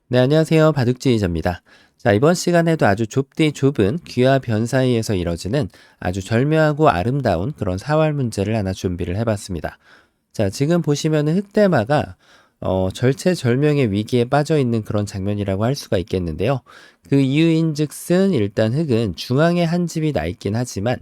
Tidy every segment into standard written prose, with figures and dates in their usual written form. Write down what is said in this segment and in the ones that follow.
네, 안녕하세요. 바둑지휘자입니다. 자, 이번 시간에도 아주 좁디 좁은 귀와 변 사이에서 이뤄지는 아주 절묘하고 아름다운 그런 사활 문제를 하나 준비를 해봤습니다. 자, 지금 보시면은 흑대마가 절체절명의 위기에 빠져 있는 그런 장면이라고 할 수가 있겠는데요. 그 이유인즉슨 일단 흑은 중앙에 한 집이 나 있긴 하지만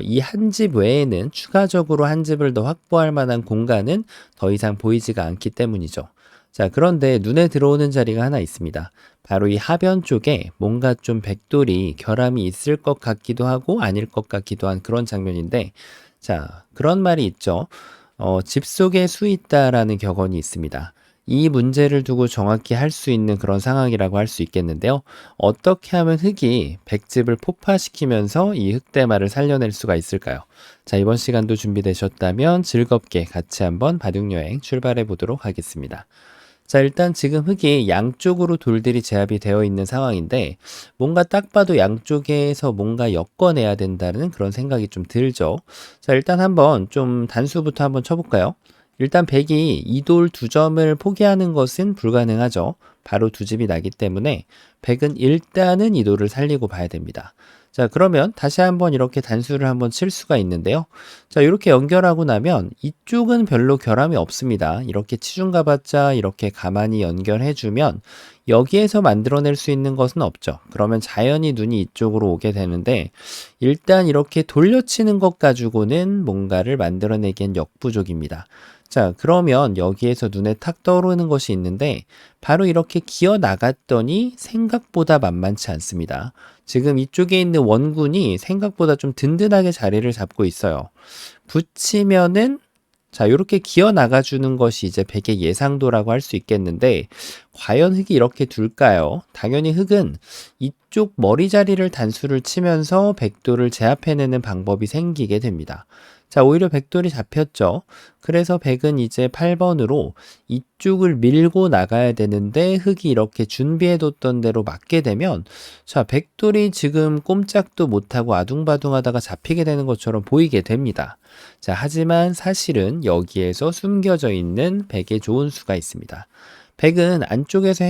이 한 집 외에는 추가적으로 한 집을 더 확보할 만한 공간은 더 이상 보이지가 않기 때문이죠. 자, 그런데 눈에 들어오는 자리가 하나 있습니다. 바로 이 하변 쪽에 뭔가 좀 백돌이 결함이 있을 것 같기도 하고 아닐 것 같기도 한 그런 장면인데, 자, 그런 말이 있죠. 집 속에 수 있다라는 격언이 있습니다. 이 문제를 두고 정확히 할 수 있는 그런 상황이라고 할 수 있겠는데요. 어떻게 하면 흑이 백집을 폭파시키면서 이 흑대마를 살려낼 수가 있을까요? 자, 이번 시간도 준비되셨다면 즐겁게 같이 한번 바둑여행 출발해 보도록 하겠습니다. 자, 일단 지금 흙이 양쪽으로 돌들이 제압이 되어 있는 상황인데 뭔가 딱 봐도 양쪽에서 뭔가 엮어내야 된다는 그런 생각이 좀 들죠. 자, 일단 한번 좀 단수부터 한번 쳐볼까요? 일단 백이 이 돌 두 점을 포기하는 것은 불가능하죠. 바로 두 집이 나기 때문에 백은 일단은 이 돌을 살리고 봐야 됩니다. 자, 그러면 다시 한번 이렇게 단수를 한번 칠 수가 있는데요. 자, 이렇게 연결하고 나면 이쪽은 별로 결함이 없습니다. 이렇게 치중 가봤자 이렇게 가만히 연결해주면 여기에서 만들어낼 수 있는 것은 없죠. 그러면 자연히 눈이 이쪽으로 오게 되는데 일단 이렇게 돌려치는 것 가지고는 뭔가를 만들어내기엔 역부족입니다. 자, 그러면 여기에서 눈에 탁 떠오르는 것이 있는데 바로 이렇게 기어 나갔더니 생각보다 만만치 않습니다. 지금 이쪽에 있는 원군이 생각보다 좀 든든하게 자리를 잡고 있어요. 붙이면은 자, 이렇게 기어 나가주는 것이 이제 백의 예상도라고 할 수 있겠는데 과연 흑이 이렇게 둘까요? 당연히 흑은 이쪽 머리 자리를 단수를 치면서 백도를 제압해내는 방법이 생기게 됩니다. 자, 오히려 백돌이 잡혔죠. 그래서 백은 이제 8번으로 이쪽을 밀고 나가야 되는데 흑이 이렇게 준비해뒀던 대로 맞게 되면 자, 백돌이 지금 꼼짝도 못하고 아둥바둥하다가 잡히게 되는 것처럼 보이게 됩니다. 자, 하지만 사실은 여기에서 숨겨져 있는 백의 좋은 수가 있습니다. 백은 안쪽에서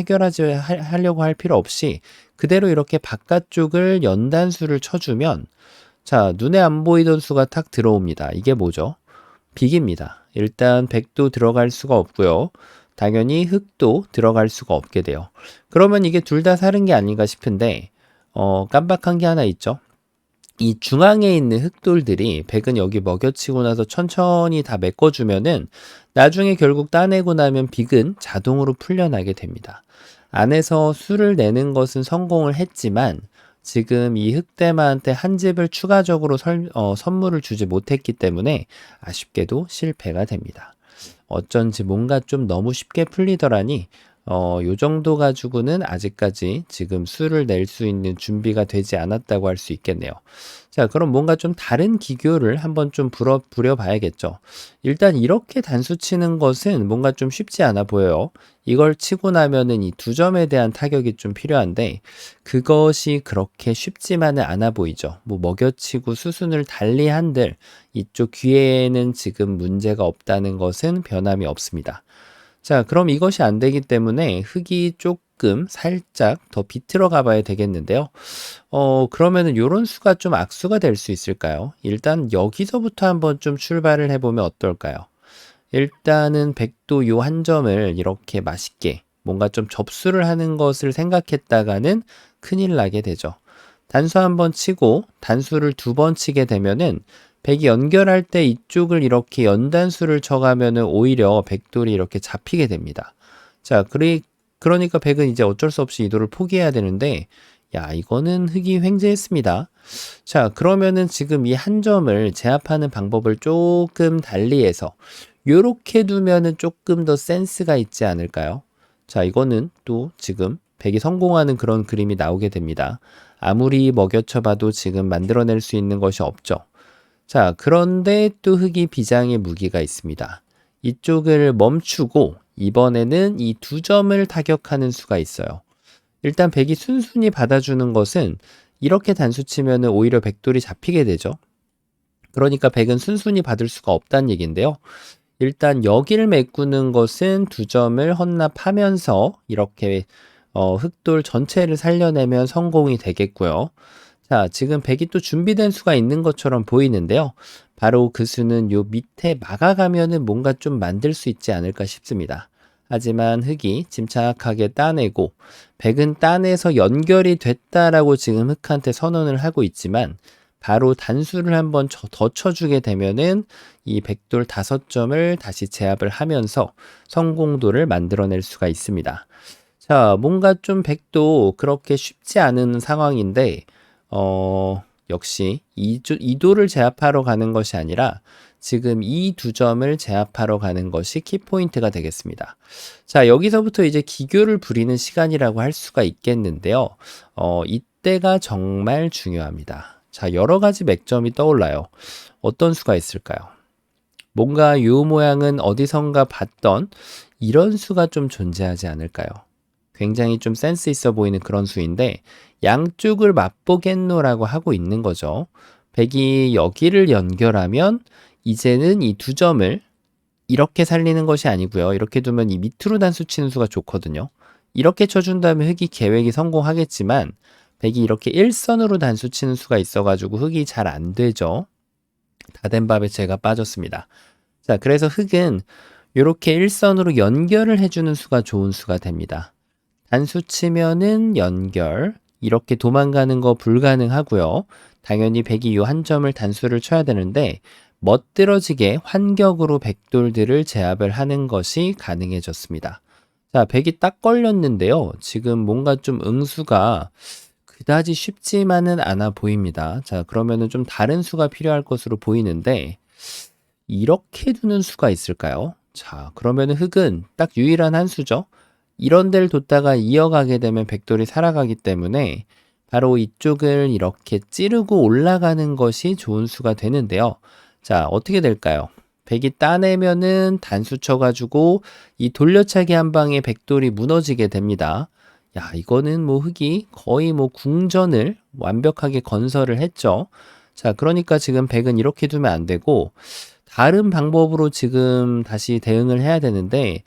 하려고 할 필요 없이 그대로 이렇게 바깥쪽을 연단수를 쳐주면 자, 눈에 안 보이던 수가 탁 들어옵니다. 이게 뭐죠? 빅입니다. 일단 백도 들어갈 수가 없고요. 당연히 흑도 들어갈 수가 없게 돼요. 그러면 이게 둘 다 사는 게 아닌가 싶은데 깜빡한 게 하나 있죠. 이 중앙에 있는 흑돌들이 백은 여기 먹여치고 나서 천천히 다 메꿔주면은 나중에 결국 따내고 나면 빅은 자동으로 풀려나게 됩니다. 안에서 수를 내는 것은 성공을 했지만 지금 이 흑대마한테 한 집을 추가적으로 선물을 주지 못했기 때문에 아쉽게도 실패가 됩니다. 어쩐지 뭔가 좀 너무 쉽게 풀리더라니 요 정도 가지고는 아직까지 지금 수를 낼 수 있는 준비가 되지 않았다고 할 수 있겠네요. 자, 그럼 뭔가 좀 다른 기교를 한번 좀 부려봐야겠죠. 일단 이렇게 단수 치는 것은 뭔가 좀 쉽지 않아 보여요. 이걸 치고 나면은 이 두 점에 대한 타격이 좀 필요한데 그것이 그렇게 쉽지만은 않아 보이죠. 뭐 먹여치고 수순을 달리 한들 이쪽 귀에는 지금 문제가 없다는 것은 변함이 없습니다. 자, 그럼 이것이 안 되기 때문에 흙이 조금 살짝 더 비틀어 가봐야 되겠는데요. 그러면은 요런 수가 좀 악수가 될 수 있을까요? 일단 여기서부터 한번 좀 출발을 해보면 어떨까요? 일단은 백도 요 한 점을 이렇게 맛있게 뭔가 좀 접수를 하는 것을 생각했다가는 큰일 나게 되죠. 단수 한 번 치고 단수를 두 번 치게 되면은 백이 연결할 때 이쪽을 이렇게 연단수를 쳐가면은 오히려 백돌이 이렇게 잡히게 됩니다. 자, 그러니까 백은 이제 어쩔 수 없이 이 돌을 포기해야 되는데, 야, 이거는 흑이 횡재했습니다. 자, 그러면은 지금 이 한 점을 제압하는 방법을 조금 달리해서, 요렇게 두면은 조금 더 센스가 있지 않을까요? 자, 이거는 또 지금 백이 성공하는 그런 그림이 나오게 됩니다. 아무리 먹여쳐봐도 지금 만들어낼 수 있는 것이 없죠. 자, 그런데 또 흑이 비장의 무기가 있습니다. 이쪽을 멈추고 이번에는 이 두 점을 타격하는 수가 있어요. 일단 백이 순순히 받아주는 것은 이렇게 단수 치면 오히려 백돌이 잡히게 되죠. 그러니까 백은 순순히 받을 수가 없다는 얘기인데요. 일단 여기를 메꾸는 것은 두 점을 헌납하면서 이렇게 흑돌 전체를 살려내면 성공이 되겠고요. 자, 지금 백이 또 준비된 수가 있는 것처럼 보이는데요. 바로 그 수는 요 밑에 막아가면은 뭔가 좀 만들 수 있지 않을까 싶습니다. 하지만 흑이 침착하게 따내고 백은 따내서 연결이 됐다라고 지금 흑한테 선언을 하고 있지만 바로 단수를 한번 더 쳐주게 되면은 이 백돌 5점을 다시 제압을 하면서 성공도를 만들어낼 수가 있습니다. 자, 뭔가 좀 백도 그렇게 쉽지 않은 상황인데 역시 이도를 제압하러 가는 것이 아니라 지금 이 두 점을 제압하러 가는 것이 키포인트가 되겠습니다. 자, 여기서부터 이제 기교를 부리는 시간이라고 할 수가 있겠는데요. 이때가 정말 중요합니다. 자, 여러 가지 맥점이 떠올라요. 어떤 수가 있을까요? 뭔가 요 모양은 어디선가 봤던 이런 수가 좀 존재하지 않을까요? 굉장히 좀 센스 있어 보이는 그런 수인데 양쪽을 맛보겠노라고 하고 있는 거죠. 백이 여기를 연결하면 이제는 이 두 점을 이렇게 살리는 것이 아니고요. 이렇게 두면 이 밑으로 단수 치는 수가 좋거든요. 이렇게 쳐준다면 흑이 계획이 성공하겠지만 백이 이렇게 일선으로 단수 치는 수가 있어가지고 흑이 잘 안 되죠. 다 된 밥에 제가 빠졌습니다. 자, 그래서 흑은 이렇게 일선으로 연결을 해주는 수가 좋은 수가 됩니다. 단수 치면은 연결, 이렇게 도망가는 거 불가능하고요. 당연히 백이 요 한 점을 단수를 쳐야 되는데 멋들어지게 환격으로 백돌들을 제압을 하는 것이 가능해졌습니다. 자, 백이 딱 걸렸는데요. 지금 뭔가 좀 응수가 그다지 쉽지만은 않아 보입니다. 자, 그러면은 좀 다른 수가 필요할 것으로 보이는데 이렇게 두는 수가 있을까요? 자, 그러면은 흑은 딱 유일한 한 수죠. 이런 데를 뒀다가 이어가게 되면 백돌이 살아가기 때문에 바로 이쪽을 이렇게 찌르고 올라가는 것이 좋은 수가 되는데요. 자, 어떻게 될까요? 백이 따내면은 단수 쳐가지고 이 돌려차기 한 방에 백돌이 무너지게 됩니다. 야, 이거는 뭐 흑이 거의 뭐 궁전을 완벽하게 건설을 했죠. 자, 그러니까 지금 백은 이렇게 두면 안 되고 다른 방법으로 지금 다시 대응을 해야 되는데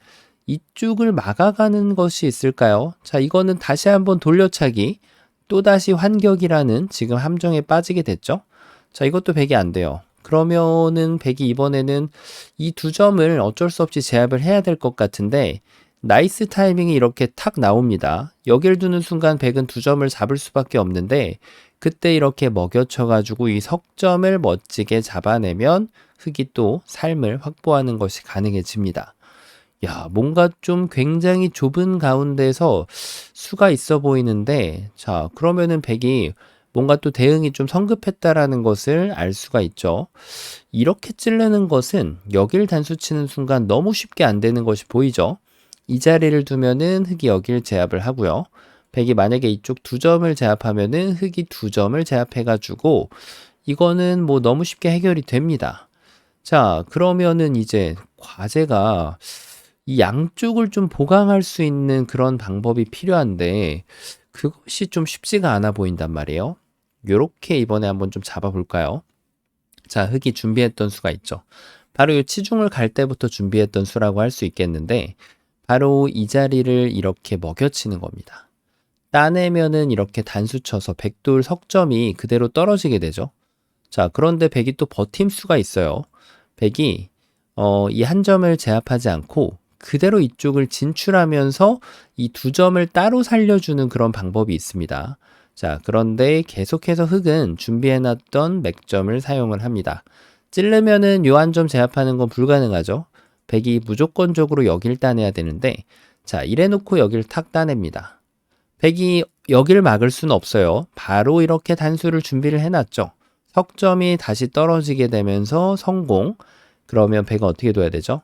이쪽을 막아가는 것이 있을까요? 자, 이거는 다시 한번 돌려차기, 또다시 환격이라는 지금 함정에 빠지게 됐죠? 자, 이것도 백이 안 돼요. 그러면은 백이 이번에는 이 두 점을 어쩔 수 없이 제압을 해야 될 것 같은데 나이스 타이밍이 이렇게 탁 나옵니다. 여길 두는 순간 백은 두 점을 잡을 수밖에 없는데 그때 이렇게 먹여쳐가지고 이 석점을 멋지게 잡아내면 흑이 또 삶을 확보하는 것이 가능해집니다. 야, 뭔가 좀 굉장히 좁은 가운데서 수가 있어 보이는데, 자, 그러면은 백이 뭔가 또 대응이 좀 성급했다라는 것을 알 수가 있죠. 이렇게 찌르는 것은 여길 단수 치는 순간 너무 쉽게 안 되는 것이 보이죠. 이 자리를 두면은 흑이 여길 제압을 하고요. 백이 만약에 이쪽 두 점을 제압하면은 흑이 두 점을 제압해가지고 이거는 뭐 너무 쉽게 해결이 됩니다. 자, 그러면은 이제 과제가 이 양쪽을 좀 보강할 수 있는 그런 방법이 필요한데 그것이 좀 쉽지가 않아 보인단 말이에요. 요렇게 이번에 한번 좀 잡아볼까요? 자, 흑이 준비했던 수가 있죠. 바로 이 치중을 갈 때부터 준비했던 수라고 할 수 있겠는데 바로 이 자리를 이렇게 먹여치는 겁니다. 따내면은 이렇게 단수 쳐서 백돌 석점이 그대로 떨어지게 되죠. 자, 그런데 백이 또 버팀 수가 있어요. 백이 이 한 점을 제압하지 않고 그대로 이쪽을 진출하면서 이 두 점을 따로 살려주는 그런 방법이 있습니다. 자, 그런데 계속해서 흑은 준비해놨던 맥점을 사용을 합니다. 찌르면은 요 한 점 제압하는 건 불가능하죠. 백이 무조건적으로 여길 따내야 되는데 자, 이래놓고 여길 탁 따냅니다. 백이 여기를 막을 수는 없어요. 바로 이렇게 단수를 준비를 해놨죠. 석점이 다시 떨어지게 되면서 성공. 그러면 백은 어떻게 둬야 되죠?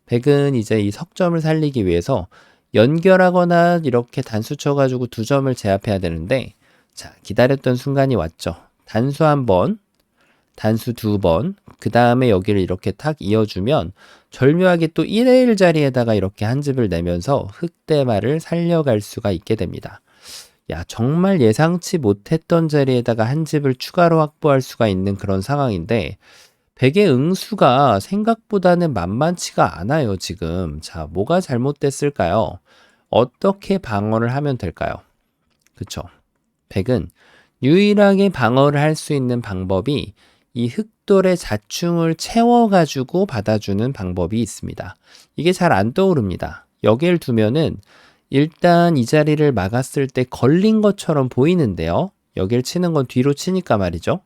백은 이제 이 석점을 살리기 위해서 연결하거나 이렇게 단수 쳐가지고 두 점을 제압해야 되는데 자, 기다렸던 순간이 왔죠. 단수 한 번, 단수 두 번, 그 다음에 여기를 이렇게 탁 이어주면 절묘하게 또 1의 1 자리에다가 이렇게 한 집을 내면서 흑대마를 살려갈 수가 있게 됩니다. 야, 정말 예상치 못했던 자리에다가 한 집을 추가로 확보할 수가 있는 그런 상황인데 백의 응수가 생각보다는 만만치가 않아요, 지금. 자, 뭐가 잘못됐을까요? 어떻게 방어를 하면 될까요? 그쵸. 백은 유일하게 방어를 할 수 있는 방법이 이 흑돌의 자충을 채워가지고 받아주는 방법이 있습니다. 이게 잘 안 떠오릅니다. 여기를 두면은 일단 이 자리를 막았을 때 걸린 것처럼 보이는데요. 여기를 치는 건 뒤로 치니까 말이죠.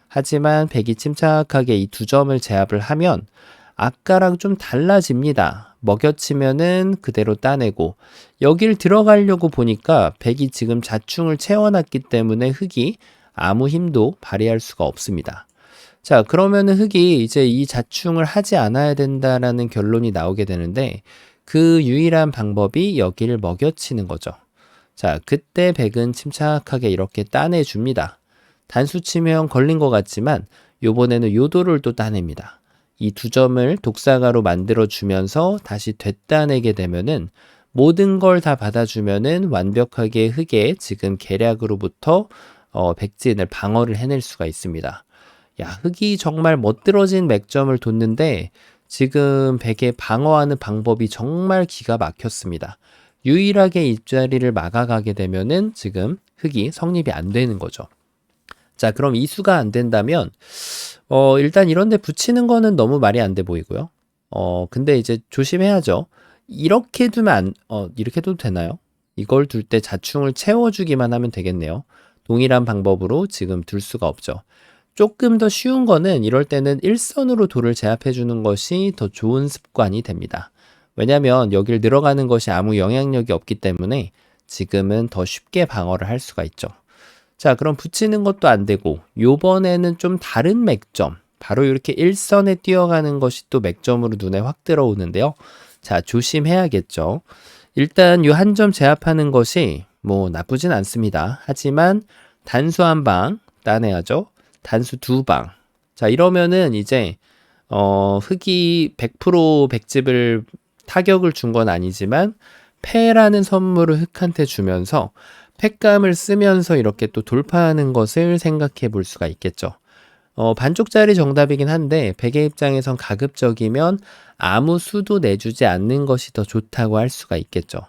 하지만 백이 침착하게 이 두 점을 제압을 하면 아까랑 좀 달라집니다. 먹여치면은 그대로 따내고 여길 들어가려고 보니까 백이 지금 자충을 채워놨기 때문에 흑이 아무 힘도 발휘할 수가 없습니다. 자, 그러면은 흑이 이제 이 자충을 하지 않아야 된다라는 결론이 나오게 되는데 그 유일한 방법이 여기를 먹여치는 거죠. 자, 그때 백은 침착하게 이렇게 따내줍니다. 단수 치면 걸린 것 같지만 요번에는 요도를 또 따냅니다. 이 두 점을 독사가로 만들어주면서 다시 되따내게 되면은 모든 걸 다 받아주면은 완벽하게 흑의 지금 계략으로부터 백진을 방어를 해낼 수가 있습니다. 야, 흑이 정말 멋들어진 맥점을 뒀는데 지금 백의 방어하는 방법이 정말 기가 막혔습니다. 유일하게 입자리를 막아가게 되면은 지금 흑이 성립이 안 되는 거죠. 자, 그럼 이 수가 안 된다면 일단 이런 데 붙이는 거는 너무 말이 안 돼 보이고요. 근데 이제 조심해야죠. 이렇게 두면 이렇게 둬도 되나요? 이걸 둘 때 자충을 채워주기만 하면 되겠네요. 동일한 방법으로 지금 둘 수가 없죠. 조금 더 쉬운 거는 이럴 때는 일선으로 돌을 제압해 주는 것이 더 좋은 습관이 됩니다. 왜냐하면 여길 들어가는 것이 아무 영향력이 없기 때문에 지금은 더 쉽게 방어를 할 수가 있죠. 자, 그럼 붙이는 것도 안 되고 요번에는 좀 다른 맥점, 바로 이렇게 일선에 뛰어가는 것이 또 맥점으로 눈에 확 들어오는데요. 자, 조심해야겠죠. 일단 요 한 점 제압하는 것이 뭐 나쁘진 않습니다. 하지만 단수 한 방 따내야죠. 단수 두 방. 자, 이러면은 이제 흑이 100% 백집을 타격을 준 건 아니지만 패라는 선물을 흑한테 주면서 팩감을 쓰면서 이렇게 또 돌파하는 것을 생각해 볼 수가 있겠죠. 반쪽짜리 정답이긴 한데 백의 입장에선 가급적이면 아무 수도 내주지 않는 것이 더 좋다고 할 수가 있겠죠.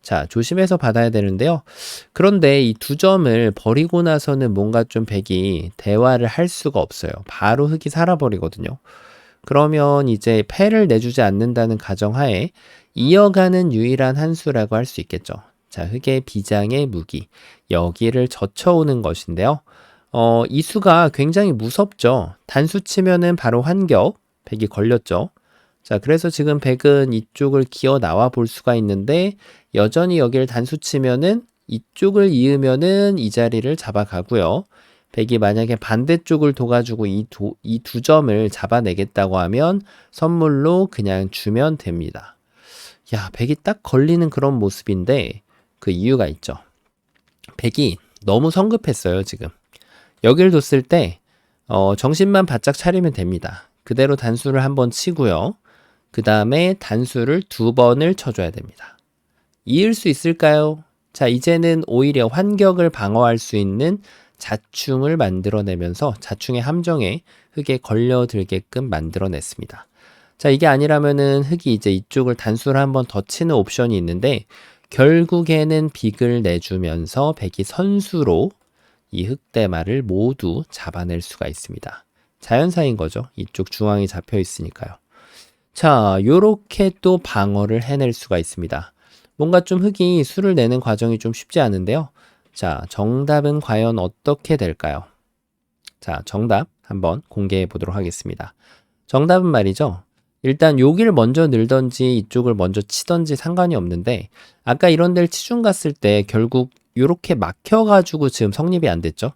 자, 조심해서 받아야 되는데요. 그런데 이 두 점을 버리고 나서는 뭔가 좀 백이 대화를 할 수가 없어요. 바로 흑이 살아버리거든요. 그러면 이제 패를 내주지 않는다는 가정하에 이어가는 유일한 한 수라고 할 수 있겠죠. 자, 흑의 비장의 무기. 여기를 젖혀오는 것인데요. 이 수가 굉장히 무섭죠. 단수 치면은 바로 환격, 백이 걸렸죠. 자, 그래서 지금 백은 이쪽을 기어 나와 볼 수가 있는데 여전히 여기를 단수 치면은 이쪽을 이으면은 이 자리를 잡아가고요. 백이 만약에 반대쪽을 둬가지고 이 두 점을 잡아내겠다고 하면 선물로 그냥 주면 됩니다. 야, 백이 딱 걸리는 그런 모습인데 그 이유가 있죠. 백이 너무 성급했어요, 지금. 여길 뒀을 때 정신만 바짝 차리면 됩니다. 그대로 단수를 한번 치고요. 그 다음에 단수를 두 번을 쳐줘야 됩니다. 이을 수 있을까요? 자, 이제는 오히려 환격을 방어할 수 있는 자충을 만들어내면서 자충의 함정에 흑에 걸려들게끔 만들어냈습니다. 자, 이게 아니라면은 흑이 이제 이쪽을 단수를 한번 더 치는 옵션이 있는데 결국에는 빅을 내주면서 백이 선수로 이 흑대마를 모두 잡아낼 수가 있습니다. 자연사인 거죠. 이쪽 중앙이 잡혀 있으니까요. 자, 요렇게 또 방어를 해낼 수가 있습니다. 뭔가 좀 흑이 수를 내는 과정이 좀 쉽지 않은데요. 자, 정답은 과연 어떻게 될까요? 자, 정답 한번 공개해 보도록 하겠습니다. 정답은 말이죠. 일단 여기를 먼저 늘던지 이쪽을 먼저 치던지 상관이 없는데 아까 이런 데를 치중 갔을 때 결국 이렇게 막혀가지고 지금 성립이 안 됐죠.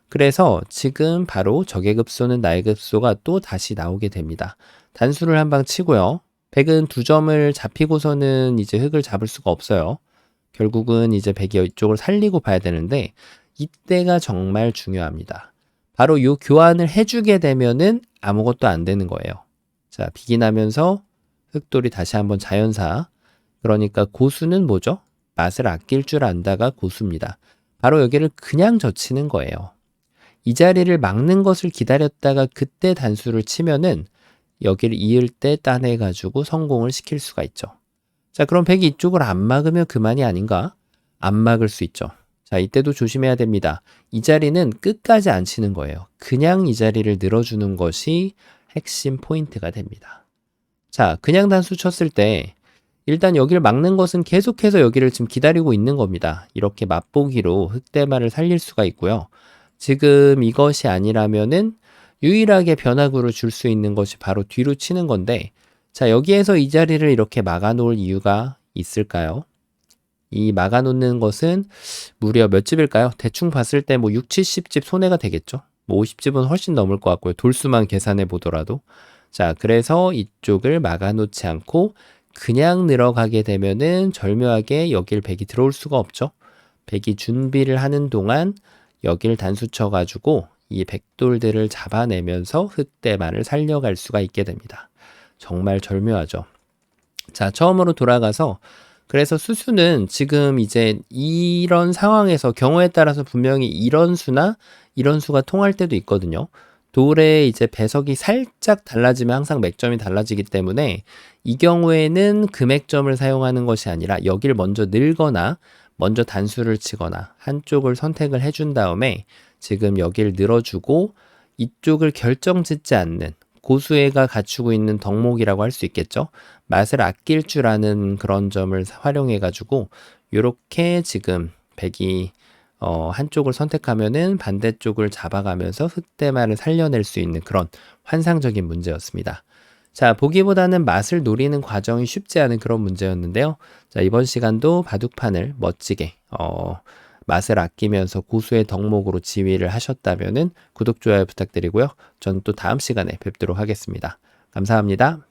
그래서 지금 바로 적의 급소는 나의 급소가 또 다시 나오게 됩니다. 단수를 한 방 치고요. 백은 두 점을 잡히고서는 이제 흑을 잡을 수가 없어요. 결국은 이제 백이 이쪽을 살리고 봐야 되는데 이때가 정말 중요합니다. 바로 이 교환을 해주게 되면은 아무것도 안 되는 거예요. 자, 빅이 나면서 흑돌이 다시 한번 자연사. 그러니까 고수는 뭐죠? 맛을 아낄 줄 안다가 고수입니다. 바로 여기를 그냥 젖히는 거예요. 이 자리를 막는 것을 기다렸다가 그때 단수를 치면은 여기를 이을 때 따내가지고 성공을 시킬 수가 있죠. 자, 그럼 백이 이쪽을 안 막으면 그만이 아닌가? 안 막을 수 있죠. 자, 이때도 조심해야 됩니다. 이 자리는 끝까지 안 치는 거예요. 그냥 이 자리를 늘어주는 것이 핵심 포인트가 됩니다. 자, 그냥 단수 쳤을 때 일단 여기를 막는 것은 계속해서 여기를 지금 기다리고 있는 겁니다. 이렇게 맛보기로 흑대마를 살릴 수가 있고요. 지금 이것이 아니라면은 유일하게 변화구를 줄 수 있는 것이 바로 뒤로 치는 건데, 자, 여기에서 이 자리를 이렇게 막아놓을 이유가 있을까요? 이 막아놓는 것은 무려 몇 집일까요? 대충 봤을 때 뭐 6, 70집 손해가 되겠죠? 뭐 50집은 훨씬 넘을 것 같고요. 돌수만 계산해 보더라도. 자, 그래서 이쪽을 막아놓지 않고 그냥 늘어가게 되면은 절묘하게 여길 백이 들어올 수가 없죠. 백이 준비를 하는 동안 여길 단수 쳐가지고 이 백돌들을 잡아내면서 흑대만을 살려갈 수가 있게 됩니다. 정말 절묘하죠. 자, 처음으로 돌아가서 그래서 수수는 지금 이제 이런 상황에서 경우에 따라서 분명히 이런 수나 이런 수가 통할 때도 있거든요. 돌의 이제 배석이 살짝 달라지면 항상 맥점이 달라지기 때문에 이 경우에는 금액점을 사용하는 것이 아니라 여기를 먼저 늘거나 먼저 단수를 치거나 한쪽을 선택을 해준 다음에 지금 여기를 늘어주고 이쪽을 결정짓지 않는 고수애가 갖추고 있는 덕목이라고 할 수 있겠죠. 맛을 아낄 줄 아는 그런 점을 활용해 가지고 이렇게 지금 백이 한쪽을 선택하면은 반대쪽을 잡아가면서 흑대만을 살려낼 수 있는 그런 환상적인 문제였습니다. 자, 보기보다는 맛을 노리는 과정이 쉽지 않은 그런 문제였는데요. 자, 이번 시간도 바둑판을 멋지게 맛을 아끼면서 고수의 덕목으로 지휘를 하셨다면은 구독, 좋아요 부탁드리고요. 전 또 다음 시간에 뵙도록 하겠습니다. 감사합니다.